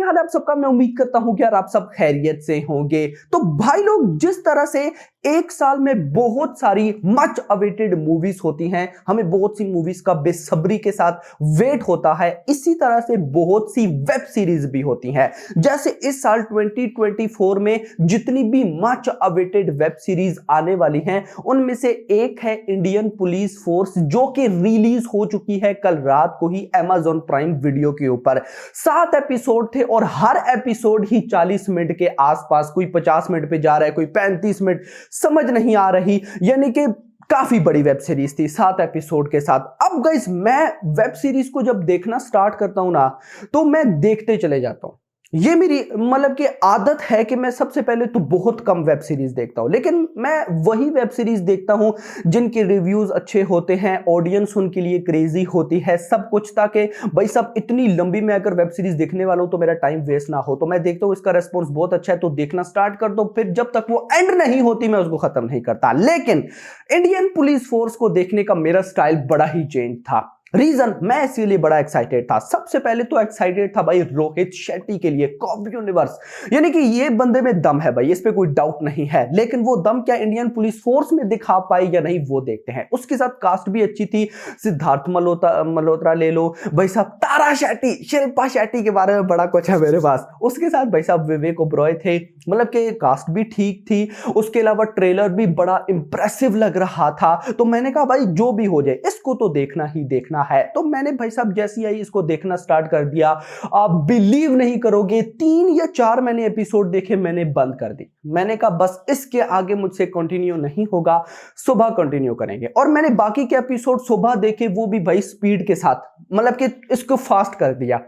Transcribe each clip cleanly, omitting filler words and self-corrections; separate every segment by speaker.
Speaker 1: हाल है आप सबका। मैं उम्मीद करता हूं कि यार आप सब खैरियत से होंगे। तो भाई लोग, जिस तरह से एक साल में बहुत सारी मच अवेटेड मूवीज होती हैं, हमें बहुत सी मूवीज का बेसब्री के साथ वेट होता है, इसी तरह से बहुत सी वेब सीरीज भी होती हैं। जैसे इस साल 2024 में जितनी भी मच अवेटेड वेब सीरीज आने वाली हैं, उनमें से एक है इंडियन पुलिस फोर्स, जो कि रिलीज हो चुकी है कल रात को ही Amazon प्राइम वीडियो के ऊपर। 7 एपिसोड थे और हर एपिसोड ही 40 मिनट के आसपास, कोई 50 मिनट पे जा रहा है, कोई 35 मिनट, समझ नहीं आ रही। यानी कि काफी बड़ी वेब सीरीज थी 7 एपिसोड के साथ। अब गाइस, मैं वेब सीरीज को जब देखना स्टार्ट करता हूं ना, तो मैं देखते चले जाता हूं। ये मेरी मतलब कि आदत है कि मैं सबसे पहले तो बहुत कम वेब सीरीज देखता हूं, लेकिन मैं वही वेब सीरीज देखता हूं जिनके रिव्यूज अच्छे होते हैं, ऑडियंस उनके लिए क्रेजी होती है, सब कुछ, ताकि भाई सब इतनी लंबी मैं अगर वेब सीरीज देखने वाला हूं तो मेरा टाइम वेस्ट ना हो। तो मैं देखता हूं इसका रेस्पॉन्स बहुत अच्छा है तो देखना स्टार्ट कर दो, फिर जब तक वो एंड नहीं होती मैं उसको खत्म नहीं करता। लेकिन इंडियन पुलिस फोर्स को देखने का मेरा स्टाइल बड़ा ही चेंज था। रीजन, मैं इसीलिए बड़ा एक्साइटेड था। सबसे पहले तो एक्साइटेड था भाई रोहित शेट्टी के लिए, कॉप यूनिवर्स। यानी कि ये बंदे में दम है भाई, इस पे कोई डाउट नहीं है। लेकिन वो दम क्या इंडियन पुलिस फोर्स में दिखा पाई या नहीं, वो देखते हैं। उसके साथ कास्ट भी अच्छी थी, सिद्धार्थ मल्होत्रा ले लो भाई साहब, तारा शेट्टी, शिल्पा शेट्टी के बारे में बड़ा कुछ है मेरे पास। उसके साथ भाई साहब विवेक ओबरॉय थे, मतलब कि कास्ट भी ठीक थी। उसके अलावा ट्रेलर भी बड़ा इंप्रेसिव लग रहा था। तो मैंने कहा भाई जो भी हो जाए, इसको तो देखना ही देखना है। तो मैंने भाई साहब जैसी आई इसको देखना स्टार्ट कर दिया। आप बिलीव नहीं करोगे, 3 या 4 मैंने एपिसोड देखे, मैंने बंद कर दी। मैंने कहा बस इसके आगे मुझसे कंटिन्यू नहीं होगा, सुबह कंटिन्यू करेंगे। और मैंने बाकी के एपिसोड सुबह देखे, वो भी भाई स्पीड के साथ, मतलब कि इसको फास्ट कर दिया।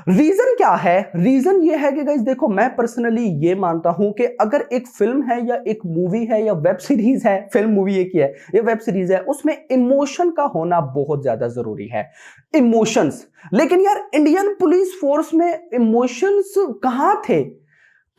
Speaker 1: रीजन क्या है? रीजन ये है कि गाइस देखो, मैं पर्सनली ये मानता हूं कि अगर एक फिल्म है या एक मूवी है या वेब सीरीज है, फिल्म मूवी एक ही है या वेब सीरीज है, उसमें इमोशन का होना बहुत ज्यादा जरूरी है। इमोशंस, लेकिन यार इंडियन पुलिस फोर्स में इमोशंस कहां थे?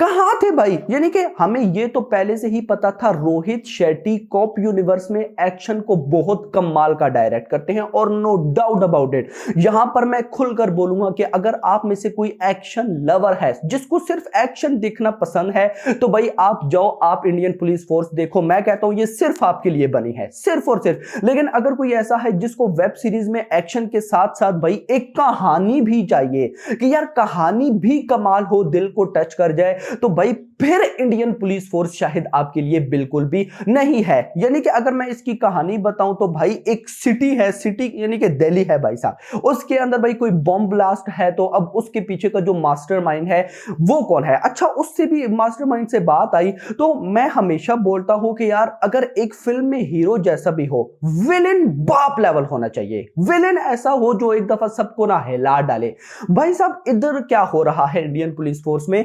Speaker 1: कहां थे भाई? यानी कि हमें यह तो पहले से ही पता था, रोहित शेट्टी कॉप यूनिवर्स में एक्शन को बहुत कमाल का डायरेक्ट करते हैं, और नो डाउट अबाउट इट। यहां पर मैं खुलकर बोलूंगा कि अगर आप में से कोई एक्शन लवर है, जिसको सिर्फ एक्शन देखना पसंद है, तो भाई आप जाओ, आप इंडियन पुलिस फोर्स देखो। मैं कहता हूं ये सिर्फ आपके लिए बनी है, सिर्फ और सिर्फ। लेकिन अगर कोई ऐसा है जिसको वेब सीरीज में एक्शन के साथ साथ भाई एक कहानी भी चाहिए, कि यार कहानी भी कमाल हो, दिल को टच कर जाए, तो भाई फिर इंडियन पुलिस फोर्स शायद आपके लिए बिल्कुल भी नहीं है। यानी कि अगर मैं इसकी कहानी बताऊं तो भाई एक सिटी है, सिटी यानी कि दिल्ली है भाई साहब, उसके अंदर भाई कोई बॉम्ब ब्लास्ट है, तो अब उसके पीछे का जो मास्टरमाइंड है वो कौन है? अच्छा, उससे भी मास्टरमाइंड से बात आई, तो मैं हमेशा बोलता हूं कि यार अगर एक फिल्म में हीरो जैसा भी हो, विलेन बाप लेवल होना चाहिए। विलेन ऐसा हो जो एक दफा सबको ना हिला डाले। भाई साहब इधर क्या हो रहा है इंडियन पुलिस फोर्स में?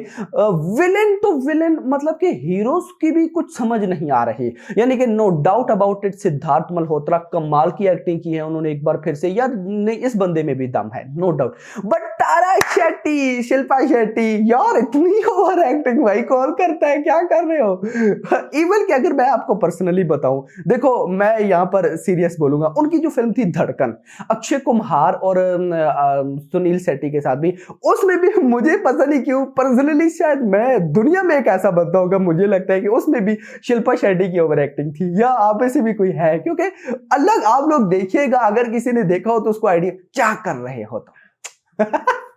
Speaker 1: विलेन तो विलेन, मतलब कि हीरोज की भी कुछ समझ नहीं आ रही। यानी कि no doubt about it, Siddharth Malhotra कमाल की एक्टिंग की है उन्होंने एक बार फिर से। यार नहीं, इस बंदे में भी दम है, नो डाउट। बट तारा शेट्टी, शिल्पा शेट्टी, यार इतनी ओवर एक्टिंग भाई कौन करता है? क्या कर रहे हो? इवन कि अगर मैं आपको पर्सनली बताऊं, देखो मैं यहां पर सीरियस बोलूंगा, उनकी जो फिल्म थी धड़कन, अक्षय कुमार और सुनील शेट्टी के साथ भी, उसमें भी मुझे पता नहीं क्यों पर्सनली, शायद मैं दुनिया में एक ऐसा बंदा होगा, मुझे लगता है कि उसमें भी शिल्पा शेट्टी की ओवर एक्टिंग थी, या आप में से भी कोई है? क्योंकि अलग आप लोग देखिएगा, अगर किसी ने देखा हो तो उसको आइडिया क्या कर रहे हो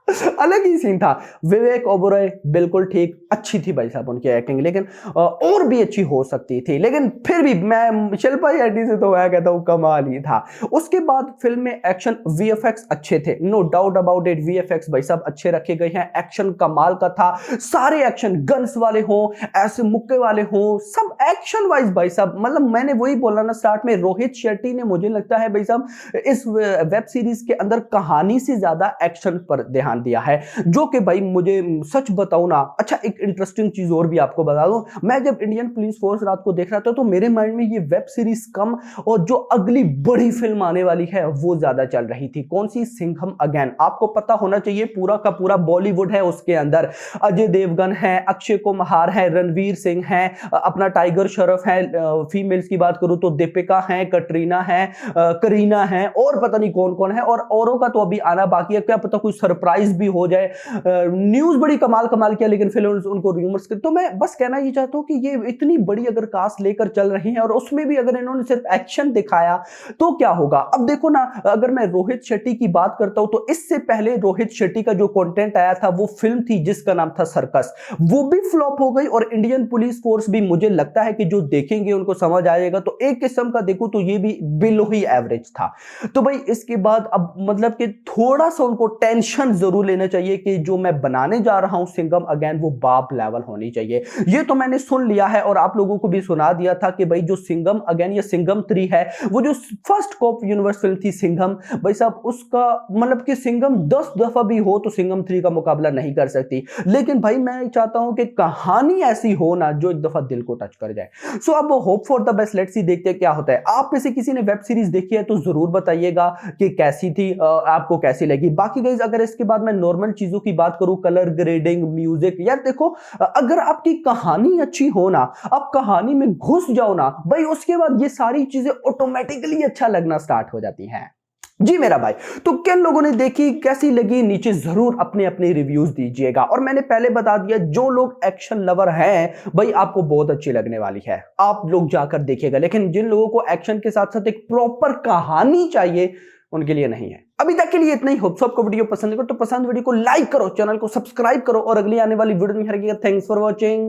Speaker 1: तो अलग ही सीन था। विवेक ओबरॉय बिल्कुल ठीक, अच्छी थी भाई साहब उनकी एक्टिंग, लेकिन और भी अच्छी हो सकती थी। लेकिन फिर भी मैं शिल्पा शेट्टी से तो मैं कहता हूं कमाल ही था। उसके बाद फिल्म में एक्शन, वीएफएक्स अच्छे थे, no doubt about it. VFX भाई साहब अच्छे रखे गए हैं, एक्शन कमाल का था। सारे एक्शन गन्स वाले हों, ऐसे मुक्के वाले हों, सब एक्शन वाइज भाई साहब, मतलब मैंने वही बोला ना स्टार्ट में, रोहित शेट्टी ने मुझे लगता है भाई साहब इस वेब सीरीज के अंदर कहानी से ज्यादा एक्शन पर ध्यान दिया है, जो कि भाई मुझे सच बताऊं ना। अच्छा, एक इंटरेस्टिंग चीज और भी आपको बता दूं, मैं जब इंडियन पुलिस फोर्स रात को देख रहा था तो मेरे माइंड में ये वेब सीरीज कम और जो अगली बड़ी फिल्म आने वाली है वो ज्यादा चल रही थी। कौन सी? सिंघम अगेन। आपको पता होना चाहिए पूरा का पूरा बॉलीवुड है उसके अंदर, अजय देवगन है, अक्षय कुमार है, रणवीर सिंह है, अपना टाइगर टाइगर श्रॉफ है, फीमेल्स की बात करूं तो दीपिका है, कटरीना है, करीना है, और पता नहीं कौन कौन है, और औरों का तो अभी आना बाकी है, क्या पता कोई सरप्राइज भी हो जाए। न्यूज बड़ी कमाल कमाल किया, लेकिन फिर उनको रूमर्स तो मैं बस कहना ये चाहता हूं कि ये इतनी बड़ी अगर कास्ट लेकर चल रही है और उसमें भी अगर इन्होंने सिर्फ एक्शन दिखाया तो क्या होगा। अब देखो ना, अगर मैं रोहित शेट्टी की बात करता हूं तो इससे पहले रोहित शेट्टी का जो कंटेंट आया था वो फिल्म थी जिसका नाम था सर्कस, वो भी फ्लॉप हो गई। और इंडियन पुलिस फोर्स भी मुझे लगता है कि जो देखेंगे उनको समझ आएगा, तो एक किस्म का देखो तो ये भी बिलो ही एवरेज था। तो भाई इसके बाद अब मतलब कि थोड़ा सा उनको टेंशन जरूर लेना चाहिए कि जो मैं बनाने जा रहा हूं सिंघम अगेन वो बाप लेवल होनी चाहिए। ये तो मैंने सुन लिया है और आप लोगों को भी सुना दिया था कि भाई जो सिंघम अगेन या सिंघम 3 है, वो जो फर्स्ट कॉप यूनिवर्स फिल्म थी सिंघम, भाई साहब उसका मतलब कि सिंघम 10 दफा भी हो तो सिंघम 3 का मुकाबला नहीं कर सकती। लेकिन भाई मैं चाहता हूं कि कहानी ऐसी हो ना जो एक दफा दिल को टच कर जाए। सो अब hope for the best, let's see देखते हैं क्या होता है। आप में से किसी ने वेब सीरीज देखी है तो जरूर बताइएगा कि कैसी थी, आपको कैसी लगी। बाकी गाइस अगर इसके बाद मैं नॉर्मल चीजों की बात करूं, कलर ग्रेडिंग, म्यूजिक, यार देखो अगर आपकी कहानी अच्छी हो ना, आप कहानी में घुस जाओ ना भाई, उसके बाद ये सारी चीजें ऑटोमेटिकली अच्छा लगना स्टार्ट हो जाती हैं। जी मेरा भाई, तो किन लोगों ने देखी, कैसी लगी, नीचे जरूर अपने अपने रिव्यूज दीजिएगा। और मैंने पहले बता दिया जो लोग एक्शन लवर हैं भाई आपको बहुत अच्छी लगने वाली है, आप लोग जाकर देखिएगा। लेकिन जिन लोगों को एक्शन के साथ साथ एक प्रॉपर कहानी चाहिए उनके लिए नहीं है। अभी तक के लिए इतना ही। होप सबको वीडियो पसंद करो तो पसंद वीडियो को लाइक करो, चैनल को सब्सक्राइब करो और अगली आने वाली वीडियो में थैंक्स फॉर वॉचिंग।